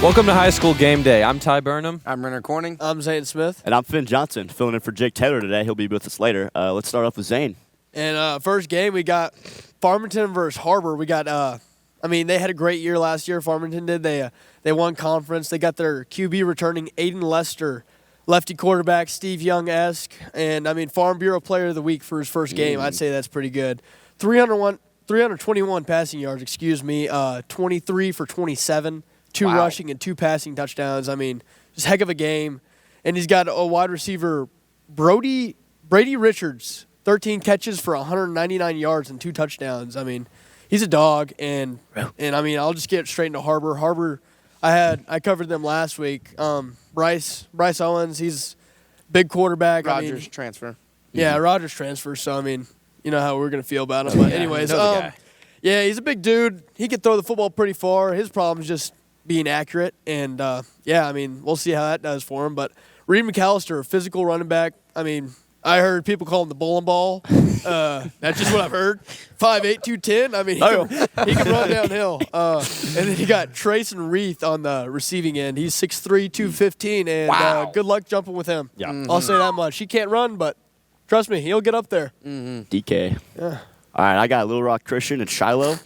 Welcome to High School Game Day. I'm Ty Burnham. I'm Rennir Corning. I'm Zeign Smith. And I'm Finn Johnson, filling in for Jake Taylor today. He'll be with us later. Let's start off with Zeign. And first game, we got Farmington versus Harbor. We got, they had a great year last year. Farmington did. They won conference. They got their QB returning, Aiden Lester, lefty quarterback, Steve Young-esque. And, Farm Bureau Player of the Week for his first game. I'd say that's pretty good. 321 passing yards, 23 for 27. Two rushing and 2 passing touchdowns. Just heck of a game. And he's got a wide receiver, Brady Richards, 13 catches for 199 yards and 2 touchdowns. He's a dog. And I'll just get straight into Harbor. Harbor, I covered them last week. Bryce Owens, he's big quarterback. Rogers transfer. Yeah, Rogers transfer. So, you know how we're going to feel about him. But anyways, yeah, he's a big dude. He can throw the football pretty far. His problem is just being accurate, and we'll see how that does for him. But Reed McAllister, a physical running back. I heard people call him the bowling ball. That's just what I've heard. 5'8", 210. He can run downhill. And then you got Trayson Reith on the receiving end. He's 6'3", 215, and good luck jumping with him. Yeah. I'll say that much. He can't run, but trust me, he'll get up there. DK. Yeah. All right, I got Little Rock Christian and Shiloh.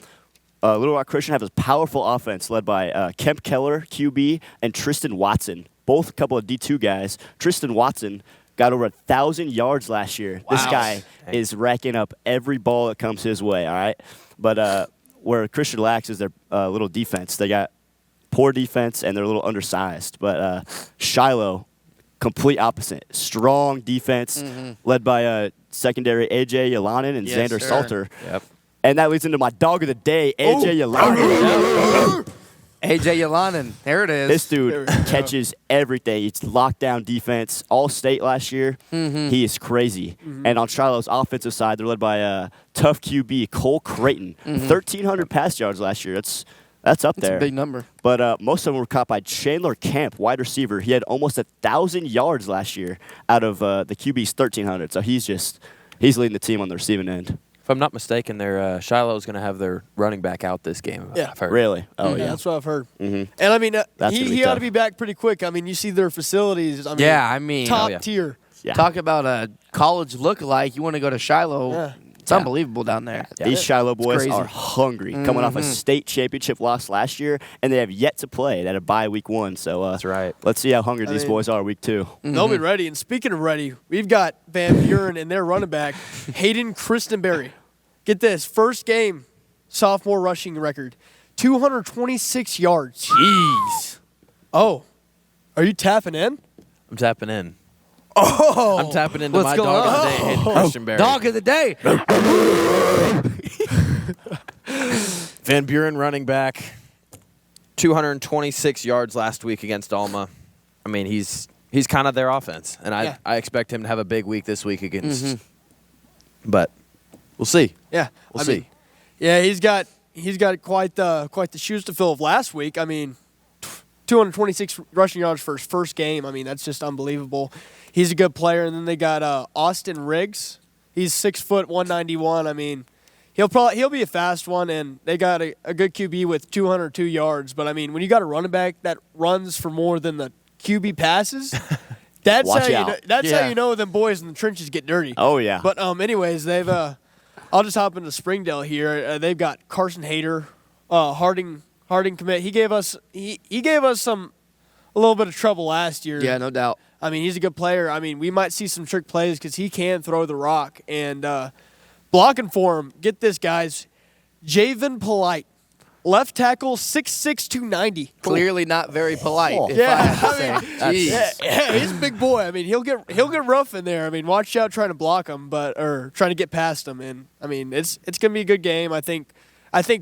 Little Rock Christian have a powerful offense led by Kemp Keller, QB, and Tristan Watson, both a couple of D2 guys. Tristan Watson got over 1,000 yards last year. This guy is racking up every ball that comes his way, all right? But where Christian lacks is their little defense. They got poor defense, and they're a little undersized. But Shiloh, complete opposite. Strong defense led by secondary A.J. Yalanen and Xander Salter. Yep. And that leads into my dog of the day, A.J. Yalanen. A.J. Yalanen. There it is. This dude catches everything. It's lockdown defense. All state last year. He is crazy. And on Shiloh's offensive side, they're led by tough QB Cole Creighton. 1,300 pass yards last year. That's up there. That's a big number. But most of them were caught by Chandler Camp, wide receiver. He had almost 1,000 yards last year out of the QB's 1,300. So he's leading the team on the receiving end. If I'm not mistaken, Shiloh's going to have their running back out this game. Yeah. I've heard. Really? Oh, yeah. That's what I've heard. Mhm. And he ought to be back pretty quick. You see their facilities. Top tier. Yeah. Talk about a college look-alike. You want to go to Shiloh. Yeah. It's unbelievable down there. These Shiloh boys crazy. are hungry, coming off a state championship loss last year, and they have yet to play. They had a bye week 1, so That's right. let's see how hungry these boys are week 2. They'll be ready. And speaking of ready, we've got Van Buren and their running back, Hayden Christenberry. Get this, first game, sophomore rushing record, 226 yards. Jeez. Oh, are you tapping in? I'm tapping in. Oh. I'm tapping into What's my going dog of the on? day, Hayden Christenberry. Dog of the day. Van Buren running back, 226 yards last week against Alma. He's kind of their offense, and I expect him to have a big week this week against. But we'll see. Yeah, We'll see. Yeah, he's got quite the shoes to fill of last week. 226 rushing yards for his first game. That's just unbelievable. He's a good player. And then they got Austin Riggs. He's 6 foot 191. He'll be a fast one. And they got a good QB with 202 yards. But when you got a running back that runs for more than the QB passes, that's how you know them boys in the trenches get dirty. Oh yeah. But anyways, they've I'll just hop into Springdale here. They've got Carson Hayter, Harding commit. He gave us a little bit of trouble last year. Yeah, no doubt. He's a good player. We might see some trick plays because he can throw the rock. And blocking for him, get this, guys, Javen Polite, left tackle, 6'6", 290. Clearly not very polite. He's a big boy. He'll get rough in there. Watch out trying to block him, or trying to get past him. And it's gonna be a good game. I think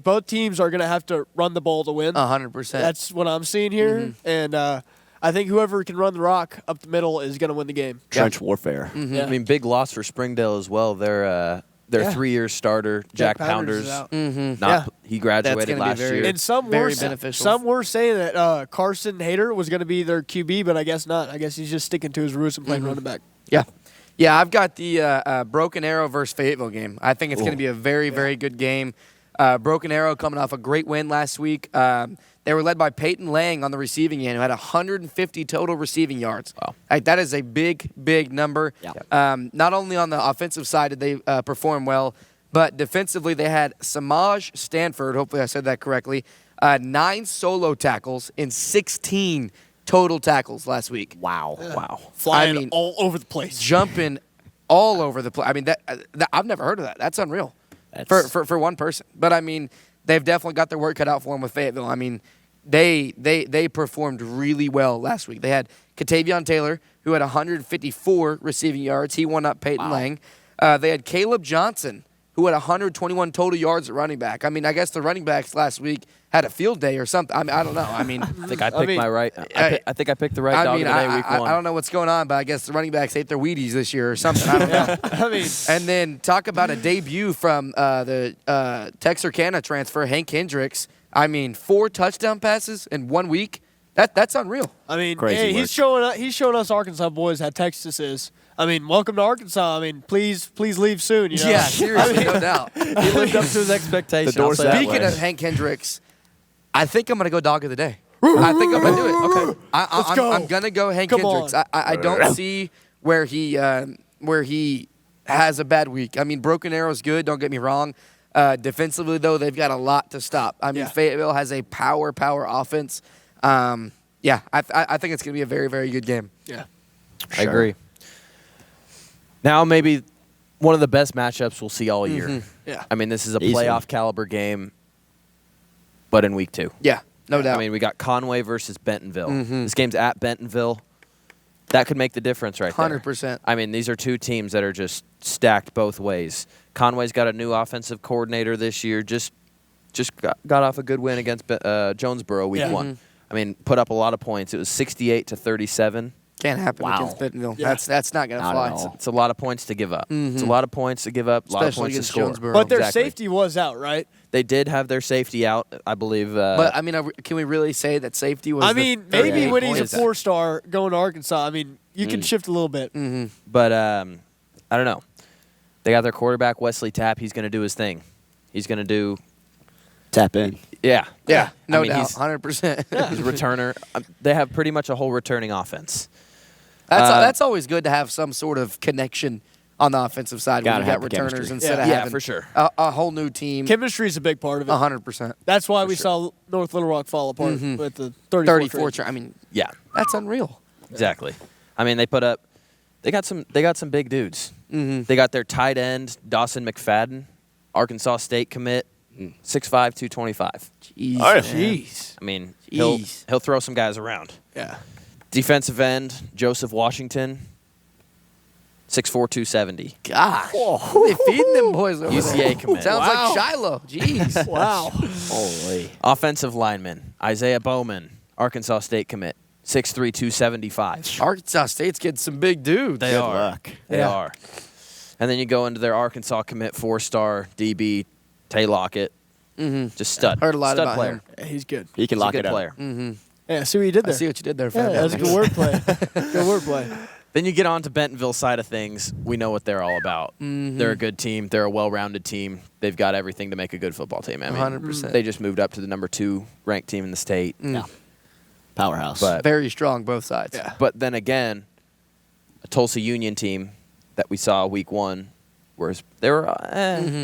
both teams are gonna have to run the ball to win. 100%. That's what I'm seeing here. And I think whoever can run the rock up the middle is gonna win the game. Trench warfare. Yeah. Big loss for Springdale as well. Their 3-year starter, Jack Pounders, is out. he graduated last year. And some were saying that Carson Hayter was going to be their QB, but I guess not. I guess he's just sticking to his roots and playing running back. Yeah. Yeah, I've got the Broken Arrow versus Fayetteville game. I think it's going to be a very, very good game. Broken Arrow coming off a great win last week. They were led by Peyton Lang on the receiving end, who had 150 total receiving yards. Wow. Like, that is a big, big number. Yeah. Not only on the offensive side did they perform well, but defensively they had Samaj Stanford, hopefully I said that correctly, 9 solo tackles and 16 total tackles last week. Wow. Wow. Flying all over the place. Jumping all over the place. I mean, that I've never heard of that. That's unreal for one person. But, I mean, they've definitely got their work cut out for them with Fayetteville. I mean, they performed really well last week. They had Katavion Taylor, who had 154 receiving yards. He won up Peyton Lang. They had Caleb Johnson, who had 121 total yards at running back. I mean, I guess the running backs last week had a field day or something. I mean, I don't know. I mean, I think I picked my right. I think I picked the right dog of the day week one. I don't know what's going on, but I guess the running backs ate their Wheaties this year or something. I don't know. I mean, And then talk about a debut from the Texarkana transfer, Hank Hendricks. I mean, 4 touchdown passes in 1 week. That's unreal. I mean, Crazy hey, work. he's showing us Arkansas boys how Texas is. I mean, welcome to Arkansas. I mean, please leave soon. You know? Yeah, seriously, no doubt. He lived up to his expectations. The door's that Speaking way. of Hank Hendricks, I think I'm going to go dog of the day. I think I'm going to do it. Okay. Let's go. I'm going to go Hank Come Hendricks. on. I don't see where he has a bad week. I mean, Broken Arrow's good, don't get me wrong. Defensively, though, they've got a lot to stop. I mean, Yeah. Fayetteville has a power offense. Yeah, I think it's going to be a very, very good game. Yeah. I agree. Now maybe one of the best matchups we'll see all year. Yeah. I mean, this is a Easily. playoff caliber game, but in week 2. Yeah, no doubt. I mean, we got Conway versus Bentonville. This game's at Bentonville. That could make the difference right there. 100%. I mean, these are two teams that are just stacked both ways. Conway's got a new offensive coordinator this year. Just got off a good win against Jonesboro week 1. I mean, put up a lot of points. It was 68-37. Can't happen Wow. against Bentonville. Yeah. That's not going to Not fly. at all. It's a lot of points to give up. It's a lot of points to give up, a lot of Especially points to against score. Jonesboro. But their Exactly. safety was out, right? They did have their safety out, I believe. But, I mean, can we really say that safety was I mean, maybe Yeah, when he's a points. 4-star going to Arkansas, I mean, you can shift a little bit. But I don't know. They got their quarterback, Wesley Tapp. He's going to do his thing. He's going to do, Tap in. yeah. Yeah, no I mean, doubt, he's 100%. He's a returner. They have pretty much a whole returning offense. That's always good to have some sort of connection on the offensive side when Gotta you got have the returners chemistry. instead of Yeah, having for sure. a whole new team. Chemistry is a big part of it. 100%. That's why we saw North Little Rock fall apart with the 34 34. trade. I mean, Yeah, that's unreal. exactly. I mean, they got some big dudes. They got their tight end, Dawson McFadden, Arkansas State commit, 6'5", 225. Jeez. All right. Jeez. I mean, he'll Jeez. throw some guys around. Yeah. Defensive end, Joseph Washington, 6'4", 270. Gosh. They feeding them boys over UCA there. commit. Sounds Wow. like Shiloh. Jeez. Wow. Holy. Offensive lineman, Isaiah Bowman, Arkansas State commit, 6'3", 275. Arkansas State's getting some big dudes. They Good are. luck. They Yeah. are. And then you go into their Arkansas commit 4-star DB, Tay Lockett. Just stud. Heard a lot stud about player. him. Yeah, he's good. He can He's a lock good it up. player. Yeah, see what you did I there. see what you did there, Yeah, Fred. that was a good wordplay. Good wordplay. Then you get on to Bentonville side of things. We know what they're all about. They're a good team. They're a well-rounded team. They've got everything to make a good football team. I mean, 100%. They just moved up to the number 2 ranked team in the state. Yeah. Powerhouse. But Very strong, both sides. Yeah. But then again, a Tulsa Union team that we saw week 1, whereas they were,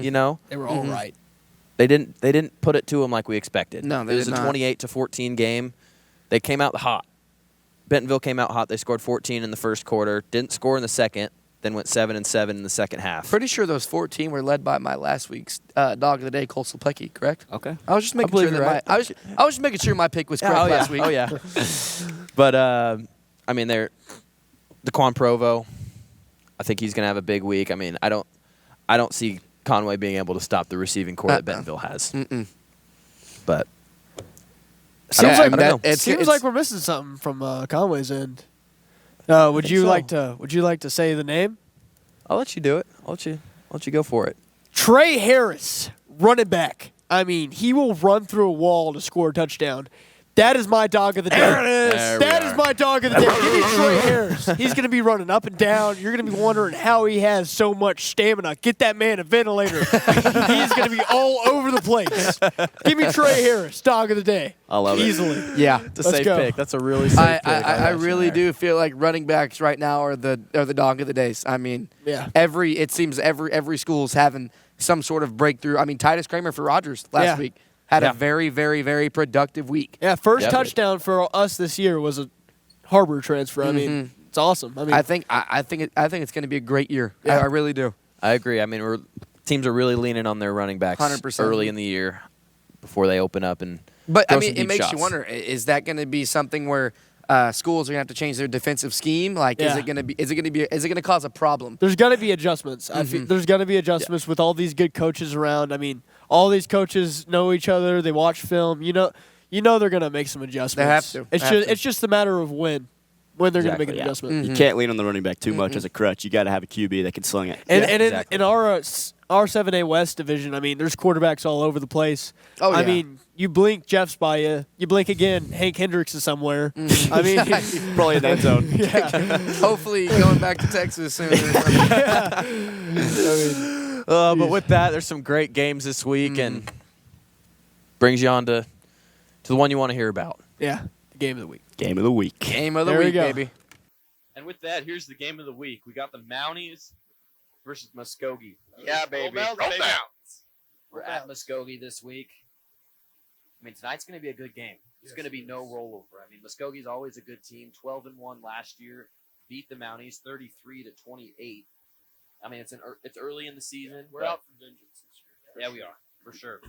you know, They were all right. they didn't put it to them like we expected. No, they it was did a not. 28-14 game. They came out hot. Bentonville came out hot. They scored 14 in the first quarter. Didn't score in the second. Then went 7-7 in the second half. Pretty sure those 14 were led by my last week's dog of the day, Cole Silpecki, correct? Okay. I was just making believe sure you're that right. I was just making sure my pick was correct oh, yeah. last week. Oh yeah. But I mean, they're DeQuan Provo. I think he's gonna have a big week. I mean, I don't see Conway being able to stop the receiving core that Bentonville has. But Seems I like don't know. Seems like we're missing something from Conway's end. Would you so. like to say the name? I'll let you do it. I'll let you go for it. Trey Harris, running back. I mean, he will run through a wall to score a touchdown. That is my dog of the day. There it is. That is my dog of the day. Give me Troy Harris. He's going to be running up and down. You're going to be wondering how he has so much stamina. Get that man a ventilator. He's going to be all over the place. Give me Troy Harris, dog of the day. I love it. Easily. Yeah. It's a Let's safe go. pick. That's a really safe pick. I really do feel like running backs right now are the dog of the days. I mean, Yeah. it seems every school's having some sort of breakthrough. I mean, Titus Kramer for Rogers last week had a very, very, very productive week. Yeah, first touchdown for us this year was a Harbor transfer. I mean, it's awesome. I mean, I think it's going to be a great year. Yeah. I really do. I agree. I mean, teams are really leaning on their running backs 100%. early in the year before they open up and But throw I mean, some it deep makes shots. you wonder: is that going to be something where schools are going to have to change their defensive scheme? Like, is Yeah. it going to cause a problem? there's got to be adjustments. I feel there's got to be adjustments with all these good coaches around. I mean, all these coaches know each other. They watch film. You know they're going to make some adjustments. They have to. It's just a matter of when they're going to make an yeah. adjustment. You can't lean on the running back too much as a crutch. You got to have a QB that can sling it. And, Yeah, and exactly. in our 7A West division, I mean, there's quarterbacks all over the place. Oh, I yeah. mean, you blink, Jeff's by you. You blink again, Hank Hendricks is somewhere. I mean, Probably in that zone. yeah. Hopefully, going back to Texas soon. Or something. But with that, there's some great games this week, and brings you on to the one you want to hear about. Yeah, the game of the week. Game of the week. Game of the There we week, go. baby. And with that, here's the game of the week. We got the Mounties versus Muskogee. Yeah, baby. We're at Muskogee this week. I mean, tonight's going to be a good game. It's going to be no rollover. I mean, Muskogee's always a good team. 12-1 last year. Beat the Mounties 33-28. I mean, it's early in the season. We're out for vengeance this year. Yeah, we are, for sure.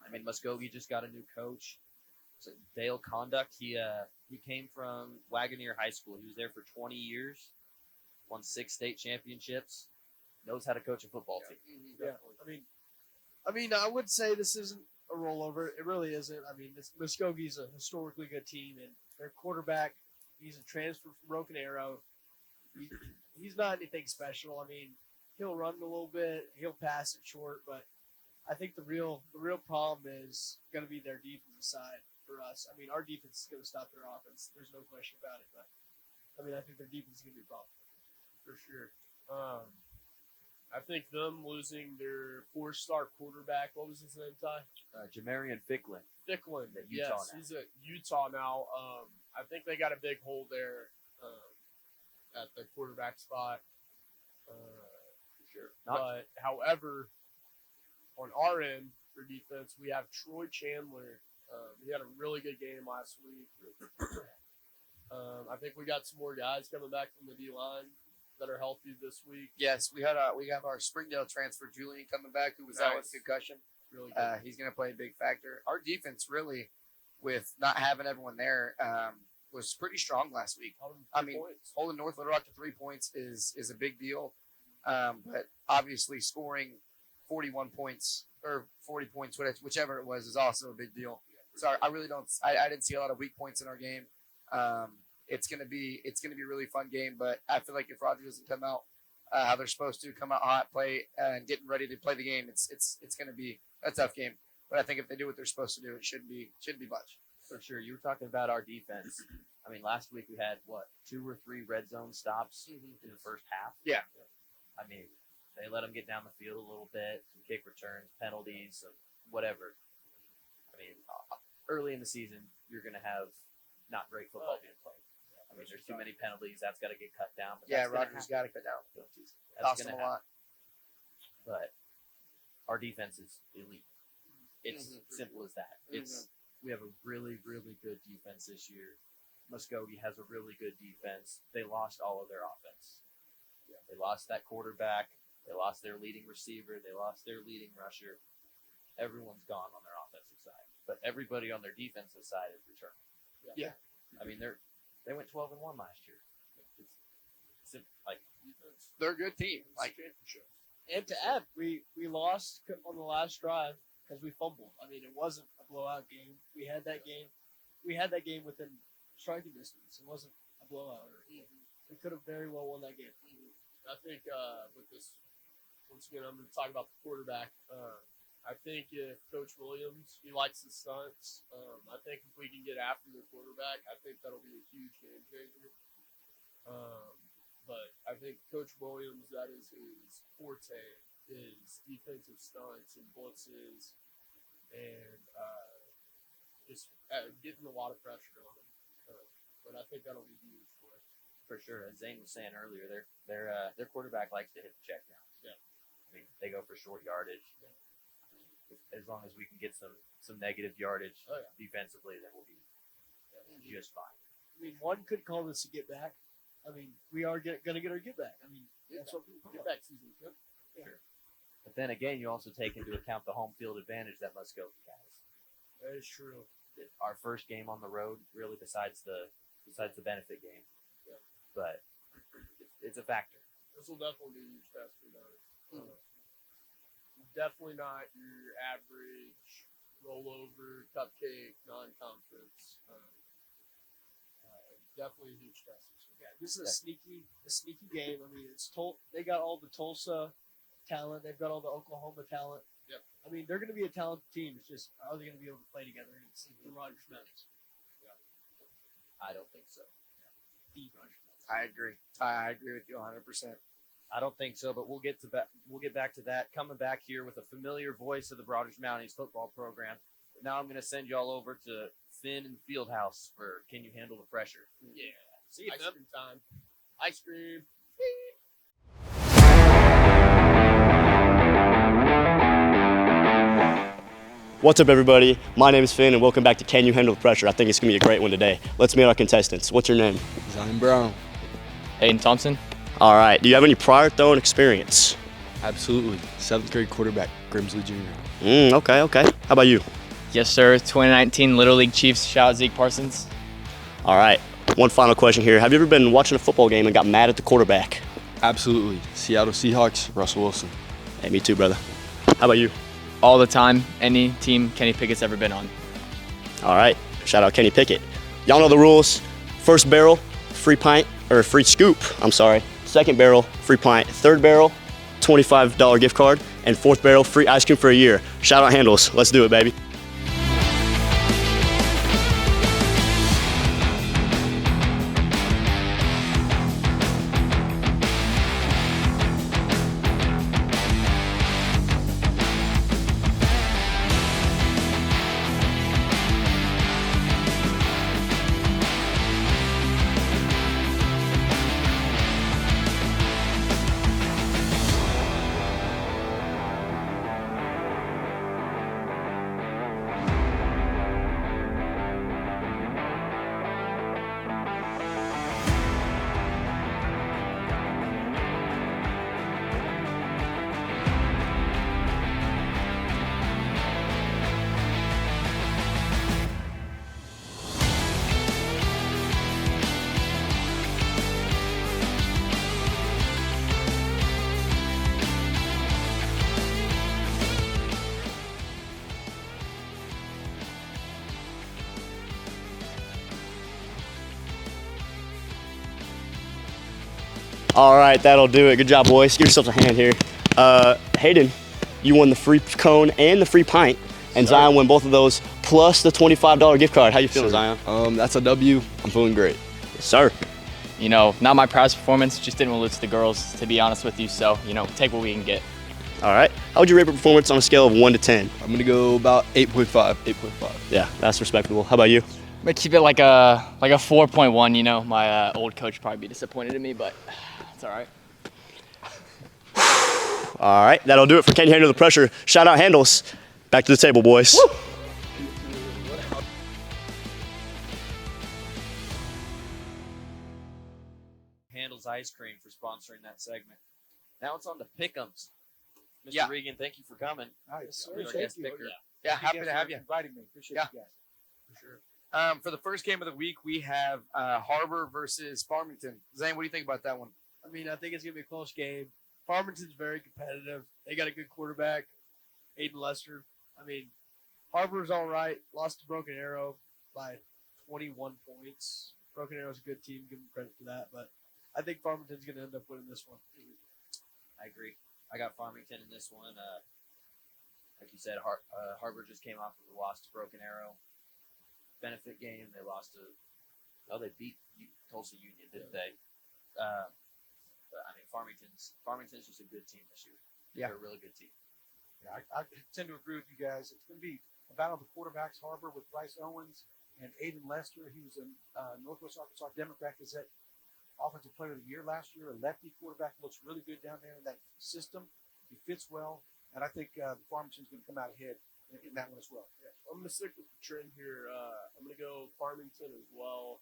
I mean, Muskogee just got a new coach. It's Dale Conduct. He came from Wagoneer High School. He was there for 20 years. Won 6 state championships. Knows how to coach a football team. Yeah, I mean, I would say this isn't a rollover. It really isn't. I mean, Muskogee's a historically good team, and their quarterback, he's a transfer from Broken Arrow. He's not anything special. I mean, he'll run a little bit, he'll pass it short, but I think the real problem is going to be their defensive side for us. I mean, our defense is going to stop their offense. There's no question about it. But I mean, I think their defense is going to be a problem For sure. I think them losing their 4-star quarterback, what was his name, Ty? Jamarian Ficklin. Thicklin. At Utah Yes, now. he's at Utah now. I think they got a big hole there at the quarterback spot. For sure. But, however, on our end for defense, we have Troy Chandler. He had a really good game last week. I think we got some more guys coming back from the D-line that are healthy this week. Yes, we have our Springdale transfer, Julian, coming back, who was out with concussion. Really good. He's going to play a big factor. Our defense, really, with not having everyone there, was pretty strong last week. I mean, holding North Little Rock to 3 points is a big deal. But obviously, scoring 41 points or 40 points, whichever it was, is also a big deal. So I really don't. I didn't see a lot of weak points in our game. It's gonna be a really fun game, but I feel like if Roger doesn't come out how they're supposed to, come out hot, play, and getting ready to play the game, it's gonna be a tough game. But I think if they do what they're supposed to do, it shouldn't be much. For sure. You were talking about our defense. I mean, last week we had, 2 or 3 red zone stops in the first half? Yeah. I mean, they let them get down the field a little bit, some kick returns, penalties, whatever. I mean, early in the season, you're going to have not great football being played. I mean, there's too many penalties. That's got to get cut down. But Yeah, that's gonna Rogers happen. got to cut down penalties. That's Cost going him to a lot. happen. But our defense is elite. It's simple as that. We have a really, really good defense this year. Muskogee has a really good defense. They lost all of their offense. They lost that quarterback. They lost their leading receiver. They lost their leading rusher. Everyone's gone on their offensive side. But everybody on their defensive side is returning. Yeah. I mean, they went 12-1 last year. It's like They're a good team. Like, And to add, we lost on the last drive because we fumbled. I mean, it wasn't a blowout game. We had that game within striking distance. It wasn't a blowout. We could have very well won that game. I think with this, once again, I'm going to talk about the quarterback. I think if Coach Williams, he likes the stunts. I think if we can get after the quarterback, I think that'll be a huge game changer. But I think Coach Williams, that is his forte, is defensive stunts and blitzes and just getting a lot of pressure on him. But I think that'll be huge for us. For sure, as Zeign was saying earlier, their quarterback likes to hit the check down. Yeah. I mean, they go for short yardage. Yeah. As long as we can get some negative yardage Oh, yeah. defensively, then we'll be just fine. I mean, one could call this a get back. I mean, we are going to get our get back. I mean, that's what we Get back season. Yep. Sure. But then again, you also take into account the home field advantage that must go for guys. That is true. Our first game on the road, really, besides the benefit game, Yeah. but it's a factor. This will definitely be a huge test for them. Definitely not your average rollover cupcake non-conference. Definitely a huge test. Yeah, this is a sneaky game. I mean, they got all the Tulsa talent. They've got all the Oklahoma talent. Yep. I mean, they're going to be a talented team. It's just, are they going to be able to play together against the Rogers Mountains? I don't think so. The Rogers Mountains. I agree. I agree with you 100%. I don't think so, but we'll get back to that. Coming back here with a familiar voice of the Rogers Mounties football program. But now I'm going to send y'all over to Finn and Fieldhouse for Can You Handle the Pressure? Yeah. See you, Ice cream time. Ice cream. What's up, everybody? My name is Finn, and welcome back to Can You Handle the Pressure? I think it's going to be a great one today. Let's meet our contestants. What's your name? Zeign Brown. Aiden Thompson. All right. Do you have any prior throwing experience? Absolutely. 7th grade quarterback, Grimsley Jr. Okay. How about you? Yes, sir. 2019 Little League Chiefs. Shout out Zeke Parsons. All right. One final question here. Have you ever been watching a football game and got mad at the quarterback? Absolutely. Seattle Seahawks, Russell Wilson. Hey, me too, brother. How about you? All the time. Any team Kenny Pickett's ever been on. All right. Shout out Kenny Pickett. Y'all know the rules. First barrel, free pint, or free scoop, I'm sorry. Second barrel, free pint. Third barrel, $25 gift card. And fourth barrel, free ice cream for a year. Shout out Handles. Let's do it, baby. All right, that'll do it. Good job, boys. Give yourselves a hand here. Hayden, you won the free cone and the free pint, and Zion won both of those, plus the $25 gift card. How you feeling, Zion? That's a W. I'm feeling great. Yes, sir. You know, not my proudest performance. Just didn't want to lose to the girls, to be honest with you. So, you know, take what we can get. All right. How would you rate your performance on a scale of 1 to 10? I'm going to go about 8.5. 8.5. Yeah, that's respectable. How about you? I'm gonna keep it like a 4.1. You know, my old coach probably be disappointed in me, but it's all right. All right, that'll do it for Can You Handle the Pressure. Shout out Handles. Back to the table, boys. Woo! Handles Ice Cream for sponsoring that segment. Now it's on to Pick'ems. Mr. Yeah. Regan, thank you for coming. Nice. You're our guest picker. Yeah, happy to have you. Inviting me. Appreciate Yeah. you guys. For sure. For the first game of the week, we have Harbor versus Farmington. Zane, what do you think about that one? I mean, I think it's going to be a close game. Farmington's very competitive. They got a good quarterback, Aiden Lester. I mean, Harbor's all right. Lost to Broken Arrow by 21 points. Broken Arrow's a good team. Give them credit for that. But I think Farmington's going to end up winning this one. I agree. I got Farmington in this one. Like you said, Harvard just came off of a loss to Broken Arrow. Benefit game. They lost to. Oh, they beat Tulsa Union, didn't they? But I mean, Farmington's just a good team this year. Yeah. They're a really good team. Yeah, I tend to agree with you guys. It's going to be a battle of the quarterbacks. Harbor with Bryce Owens and Aiden Lester. He was a Northwest Arkansas Democrat Gazette Offensive Player of the Year last year. A lefty quarterback, looks really good down there in that system. He fits well, and I think Farmington's going to come out ahead in that one as well. Yeah, I'm going to stick with the trend here. I'm going to go Farmington as well.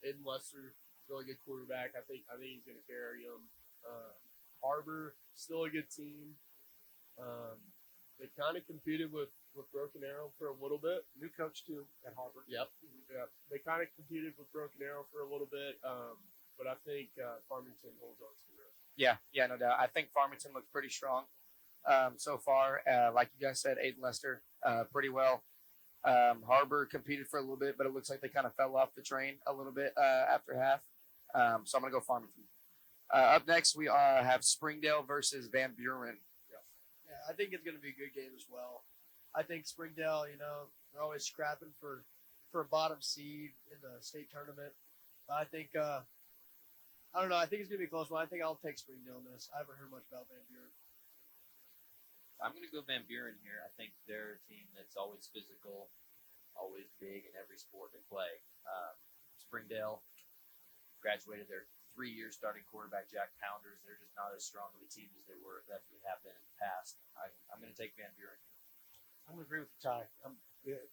Aiden Lester, really good quarterback. I think he's going to carry them. Harbor, still a good team. They kind of competed with Broken Arrow for a little bit. New coach too at Harbor. Yep. They kind of competed with Broken Arrow for a little bit, but I think Farmington holds on to the rest. Yeah, no doubt. I think Farmington looks pretty strong so far. Like you guys said, Aiden Lester, pretty well. Harbor competed for a little bit, but it looks like they kind of fell off the train a little bit after half. So I'm going to go Farmington. Up next, we have Springdale versus Van Buren. Yeah, I think it's going to be a good game as well. I think Springdale, they're always scrapping for a bottom seed in the state tournament. I think, I don't know. I think it's going to be a close one. I think I'll take Springdale in this. I haven't heard much about Van Buren. I'm going to go Van Buren here. I think they're a team that's always physical, always big in every sport they play. Springdale graduated their 3-year starting quarterback, Jack Pounders. They're just not as strong of a team as they have been in the past. I'm going to take Van Buren here. I'm going to agree with you, Ty.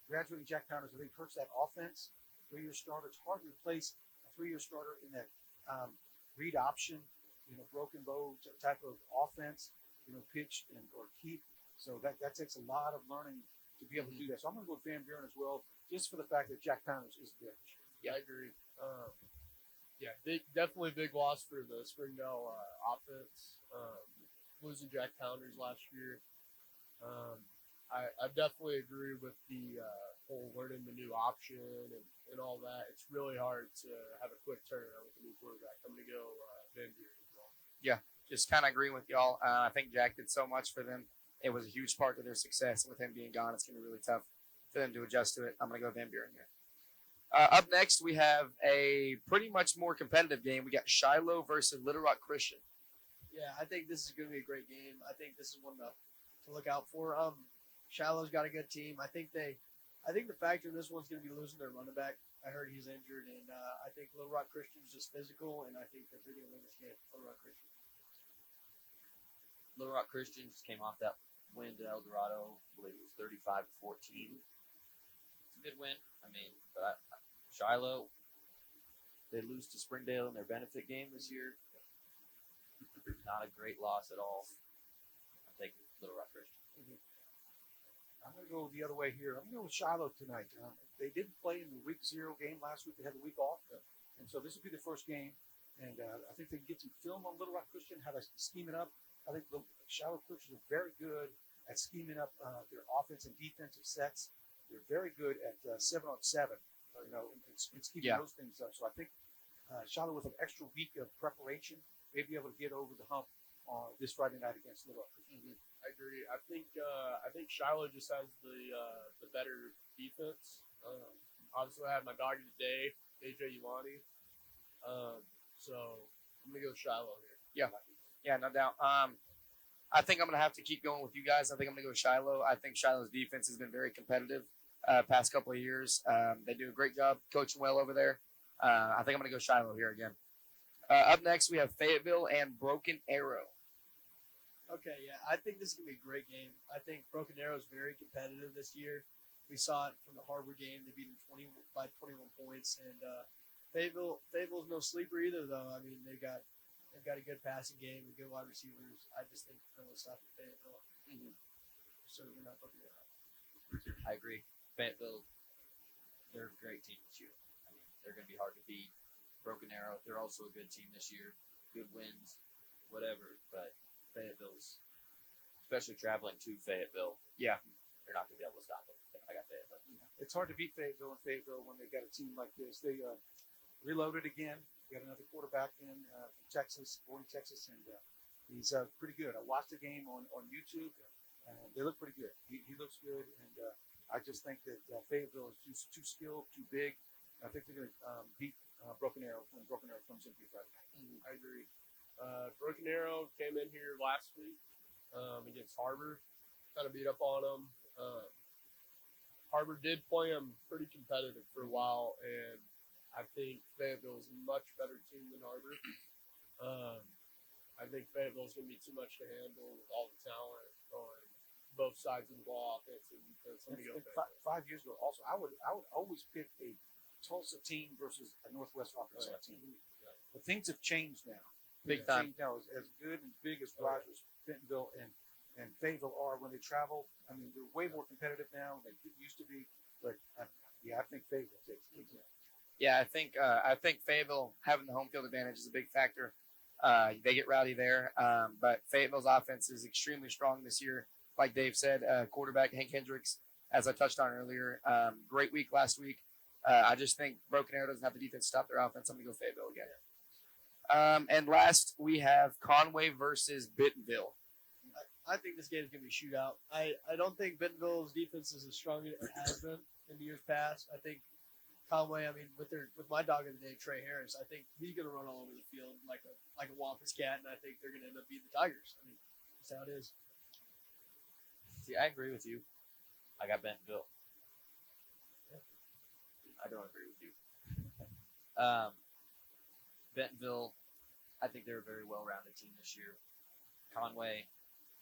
Graduating Jack Pounders, I think, hurts that offense. 3-year starter. It's hard to replace a 3-year starter in that read option, broken bow type of offense, pitch or keep. So that takes a lot of learning to be able to do that. So I'm going to go with Van Buren as well, just for the fact that Jack Pounders is there. Yeah, I agree. Definitely a big loss for the Springdale offense. Losing Jack Pounders last year. I definitely agree with the whole learning the new option and all that. It's really hard to have a quick turnaround with a new quarterback. I'm going to go Van Buren as well. Yeah, just kind of agreeing with y'all. I think Jack did so much for them. It was a huge part of their success. And with him being gone, it's going to be really tough for them to adjust to it. I'm going to go Van Buren here. Up next, we have a pretty much more competitive game. We got Shiloh versus Little Rock Christian. Yeah, I think this is going to be a great game. I think this is one to look out for. Shiloh's got a good team. I think the factor in this one's going to be losing their running back. I heard he's injured, and I think Little Rock Christian's just physical, and I think that they're going to win this game. Little Rock Christian. Little Rock Christian just came off that win to El Dorado. I believe it was 35-14. It's a good win. But Shiloh, they lose to Springdale in their benefit game this year. Not a great loss at all. I'll take Little Rock Christian. I'm going to go the other way here. I'm going to go with Shiloh tonight. They didn't play in the week 0 game last week. They had the week off. And so this will be the first game. And I think they can get some film on Little Rock Christian, how to scheme it up. I think the Shiloh Christians are very good at scheming up their offense and defensive sets. They're very good at 7-on-7, and scheming those things up. So I think Shiloh, with an extra week of preparation, may be able to get over the hump this Friday night against Little Rock Christian. I agree. I think Shiloh just has the better defense. Obviously, I had my dog of the day, AJ Ulani. So I'm gonna go Shiloh here. Yeah, no doubt. I think I'm going to have to keep going with you guys. I think I'm going to go Shiloh. I think Shiloh's defense has been very competitive past couple of years. They do a great job coaching well over there. I think I'm going to go Shiloh here again. Up next, we have Fayetteville and Broken Arrow. Okay, yeah, I think this is going to be a great game. I think Broken Arrow is very competitive this year. We saw it from the Harbor game. They beat them by 21 points. And Fayetteville's no sleeper either, though. They've got a good passing game and good wide receivers. I just think they're going to stop at Fayetteville. So we're not Broken Arrow. I agree. Fayetteville, they're a great team this year. They're going to be hard to beat. Broken Arrow, they're also a good team this year. Good wins, whatever. But Fayetteville's, especially traveling to Fayetteville, they're not going to be able to stop them. I got Fayetteville. It's hard to beat Fayetteville when they got a team like this. They reloaded again. Got another quarterback in from Texas, born in Texas, and he's pretty good. I watched the game on YouTube. They look pretty good. He looks good, and I just think that Fayetteville is just too skilled, too big. I think they're going to beat Broken Arrow when Broken Arrow comes in here Friday night. I agree. Broken Arrow came in here last week against Harbor, kind of beat up on them. Harbor did play them pretty competitive for a while, and I think Fayetteville is a much better team than Harbor. I think Fayetteville is going to be too much to handle with all the talent on both sides of the ball, offense and defense. I'm And, going to go and Fayetteville. 5 years ago, also, I would always pick a Tulsa team versus a Northwest Arkansas team. But things have changed now. Big Things have time. changed now. As good and big as Rogers, Bentonville, and Fayetteville are when they travel, I mean, they're way more competitive now than they used to be. But I think Fayetteville takes it. Yeah, I think Fayetteville having the home field advantage is a big factor. They get rowdy there, but Fayetteville's offense is extremely strong this year. Like Dave said, quarterback Hank Hendricks, as I touched on earlier, great week last week. I just think Broken Arrow doesn't have the defense to stop their offense. I'm going to go Fayetteville again. And last, we have Conway versus Bentonville. I think this game is going to be a shootout. I don't think Bentonville's defense is as strong as it has been in the years past. I think Conway, with my dog of the day, Trey Harris, I think he's going to run all over the field like a wampus cat, and I think they're going to end up beating the Tigers. I mean, that's how it is. See, I agree with you. I got Bentonville. I don't agree with you. Bentonville, I think they're a very well-rounded team this year. Conway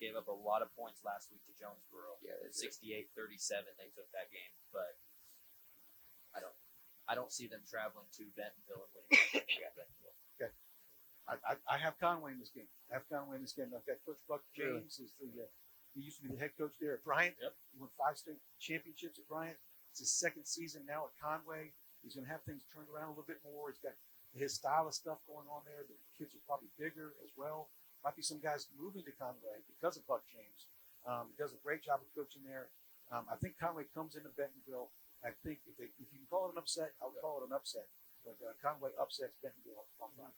gave up a lot of points last week to Jonesboro. Yeah, 68-37 they took that game, but I don't see them traveling to Bentonville and winning. I got Bentonville. I have Conway in this game. I've got Coach Buck James. He used to be the head coach there at Bryant. Yep. He won 5 state championships at Bryant. It's his second season now at Conway. He's going to have things turned around a little bit more. He's got his style of stuff going on there. The kids are probably bigger as well. Might be some guys moving to Conway because of Buck James. He does a great job of coaching there. I think Conway comes into Bentonville. I think if you can call it an upset, I would call it an upset. But Conway upsets Bentonville on Friday.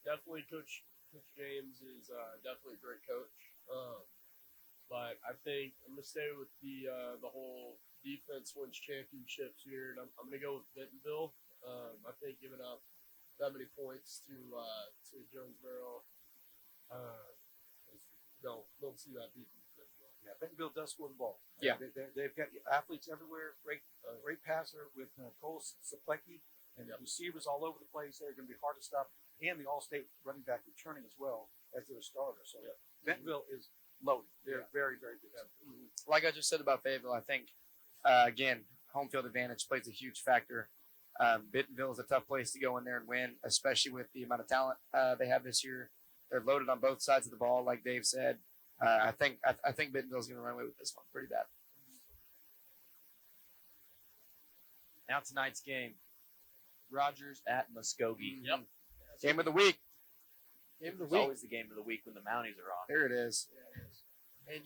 Definitely Coach James is definitely a great coach. But I think I'm going to stay with the whole defense wins championships here, and I'm going to go with Bentonville. I think giving up that many points to Jonesboro, don't see that beating Bentonville. Yeah, Bentonville does score the ball. Yeah. They've got athletes everywhere. Great passer with Cole Saplecki and receivers all over the place. They're going to be hard to stop. And the All-State running back returning as well as their starter. So Bentonville is loaded. They're very, very good. Like I just said about Fayetteville, I think, again, home field advantage plays a huge factor. Bentonville is a tough place to go in there and win, especially with the amount of talent they have this year. They're loaded on both sides of the ball, like Dave said. I think Bentonville's going to run away with this one pretty bad. Now tonight's game, Rogers at Muskogee. Yep. Game of the week. Game of the It's week. always the game of the week when the Mounties are on. There it is. Yeah, it is. And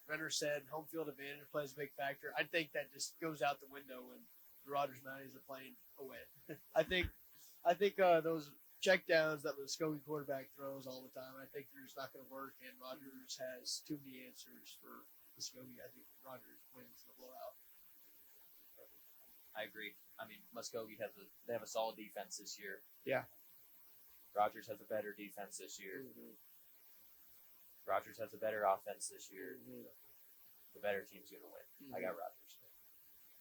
Rennir said home field advantage plays a big factor. I think that just goes out the window when the Rogers Mounties are playing away. I think those checkdowns that the Muskogee quarterback throws all the time, I think they're just not going to work. And Rogers has too many answers for Muskogee. I think Rogers wins the blowout. I agree. I mean, Muskogee they have a solid defense this year. Yeah. Rogers has a better defense this year. Rogers has a better offense this year. The better team's going to win. I got Rogers.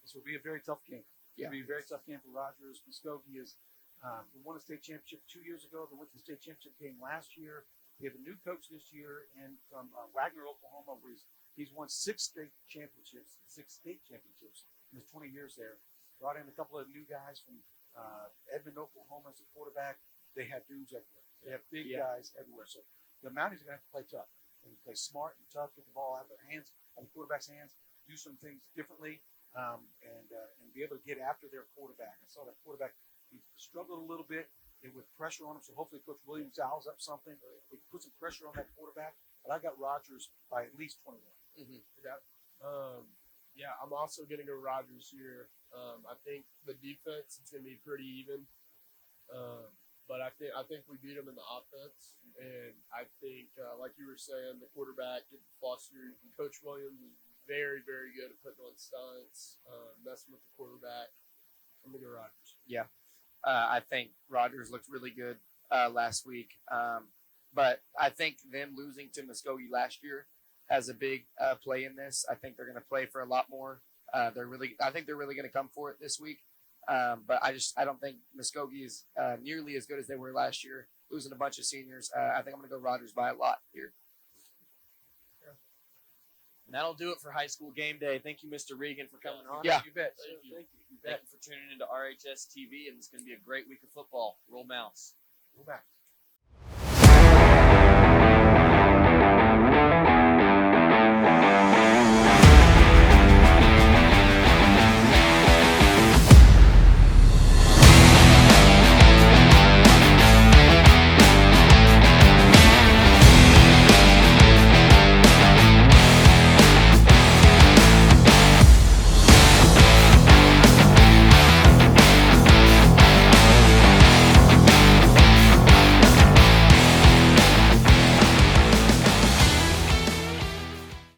This will be a very tough game. Yeah. It'll be a very tough game for Rogers. Muskogee is they won a state championship 2 years ago. They went to the state championship game last year. They have a new coach this year, and from Wagner, Oklahoma, where he's won 6 state championships in his 20 years there. Brought in a couple of new guys from Edmond, Oklahoma as a quarterback. They have dudes everywhere. They have big guys everywhere. So the Mounties are going to have to play tough. They play smart and tough, get the ball out of their hands, out of the quarterback's hands, do some things differently, and be able to get after their quarterback. I saw that quarterback, he struggled a little bit with pressure on him, so hopefully Coach Williams dials up something. He can put some pressure on that quarterback. But I got Rogers by at least 21. Yeah, I'm also going to go Rogers here. I think the defense is going to be pretty even. But I think we beat them in the offense, and I think, like you were saying, the quarterback, Foster, Coach Williams is very, very good at putting on stunts, messing with the quarterback. I'm gonna go Rodgers. Yeah. I think Rodgers looked really good last week. But I think them losing to Muskogee last year has a big play in this. I think they're going to play for a lot more. I think they're really going to come for it this week. But I don't think Muskogee is nearly as good as they were last year, losing a bunch of seniors. I think I'm going to go Rodgers by a lot here. And that'll do it for high school game day. Thank you, Mr. Regan, for coming on. Yeah. You bet. Thank you. Thank you for tuning into RHS TV, and it's going to be a great week of football. Roll Mounts. Go back.